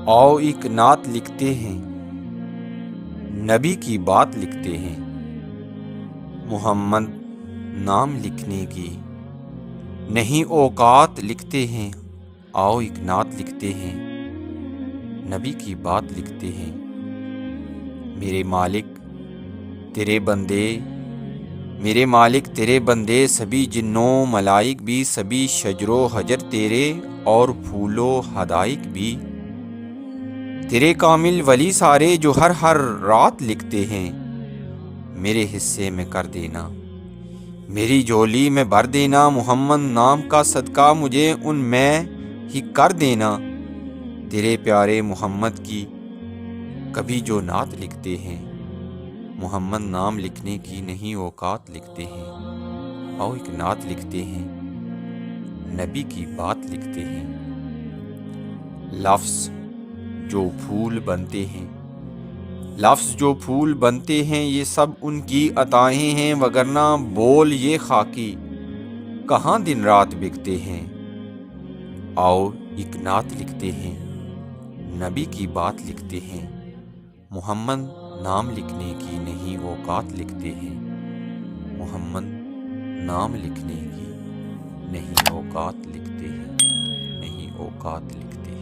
आओ एक नात लिखते हैं, नबी की बात लिखते हैं। मोहम्मद नाम लिखने की नहीं औकात लिखते हैं। आओ एक नात लिखते हैं, नबी की बात लिखते हैं। मेरे मालिक तेरे बंदे, मेरे मालिक तेरे बंदे, सभी जिन्नों मलाइक भी, सभी शजरो हजर तेरे और फूलो हदाइक भी। तेरे कामिल वली सारे जो हर हर रात लिखते हैं। मेरे हिस्से में कर देना, मेरी झोली में भर देना। मोहम्मद नाम का सदका मुझे उनमें ही कर देना। तेरे प्यारे मोहम्मद की कभी जो नात लिखते हैं। मोहम्मद नाम लिखने की नहीं औकात लिखते हैं। आओ एक नात लिखते हैं, नबी की बात लिखते हैं। लफ्ज़ जो फूल बनते हैं, लफ्ज़ जो फूल बनते हैं, ये सब उनकी अताएं हैं। वगरना बोल ये खाकी कहाँ दिन रात बिकते हैं। आओ एक नात लिखते हैं, नबी की बात लिखते हैं। मोहम्मद नाम लिखने की नहीं औकात लिखते हैं। मोहम्मद नाम लिखने की नहीं औकात लिखते हैं, नहीं औकात लिखते हैं।